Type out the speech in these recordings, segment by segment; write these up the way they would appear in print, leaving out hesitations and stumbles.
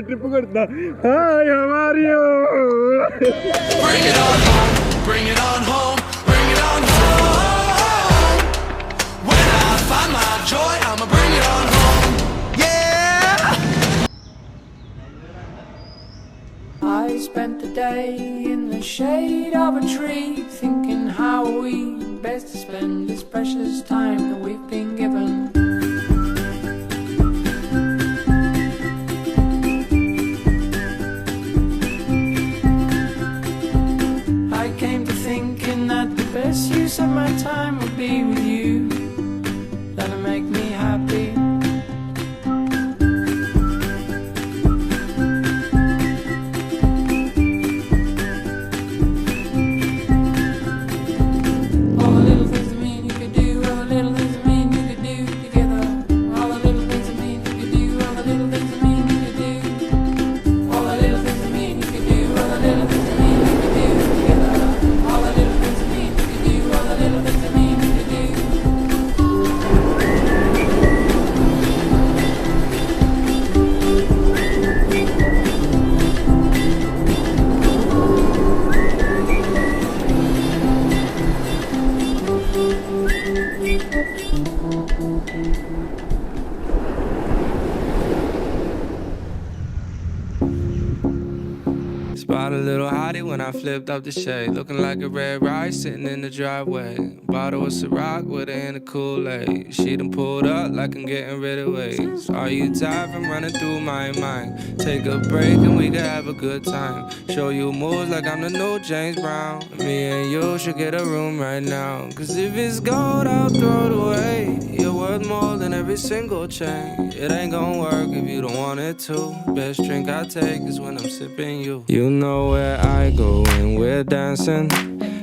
Trip करता हाय हमारी Bring it on home, bring it on home, bring it on home. When I find my joy, I'ma bring it on home. Yeah. I spent the day in the shade of a tree, thinking how we best spend this precious time that we've been given. I came to thinking that the best use of my time would be with you. That'll make me happy. All the little things that mean you could do, all the little things that mean you could do together. All the little things that mean you could do, all the little things that mean you could do. All the little things that mean you could do, all the little things that mean you could do together. All the little things that mean you could do, all the little things that mean you could do. Spot a little hottie when I flipped up the shade. Looking like a red rice sitting in the driveway. Bottle of Ciroc with her in the Kool-Aid. She done pulled up like I'm getting rid of waves. Are you tired from running through my mind? Take a break and we can have a good time. Show you moves like I'm the new James Brown. Me and you should get a room right now. Cause if it's gold, I'll throw it away. You're worth more than every single chain. It ain't gonna work if you don't want it to. Best drink I take is when I'm sipping you. You know where I go when we're dancing.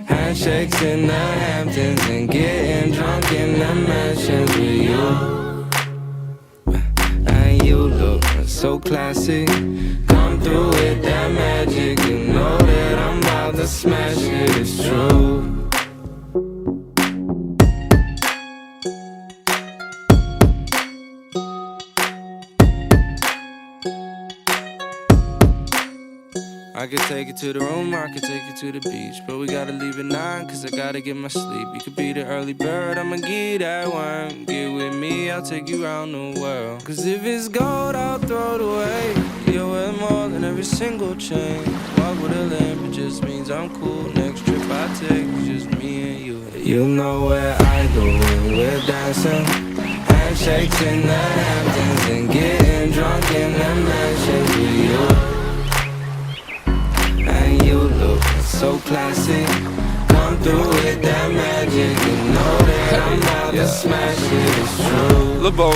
Handshakes in the Hamptons and getting drunk in the mansions with you. And you look so classy. Come through with that magic. You know that I'm about to smash it, it's true. I could take you to the room, I could take you to the beach. But we gotta leave at 9, cause I gotta get my sleep. You could be the early bird, I'ma give that worm. Get with me, I'll take you around the world. Cause if it's gold, I'll throw it away. You're worth more than every single chain. Walk with a limp, it just means I'm cool. Next trip I take is just me and you. You know where I go when we're dancing. Handshakes in the Hamptons and getting drunk in the mansions with you. And you look so classy. Come through with that magic. You know that I'm about to smash it, it's true. LeBeau.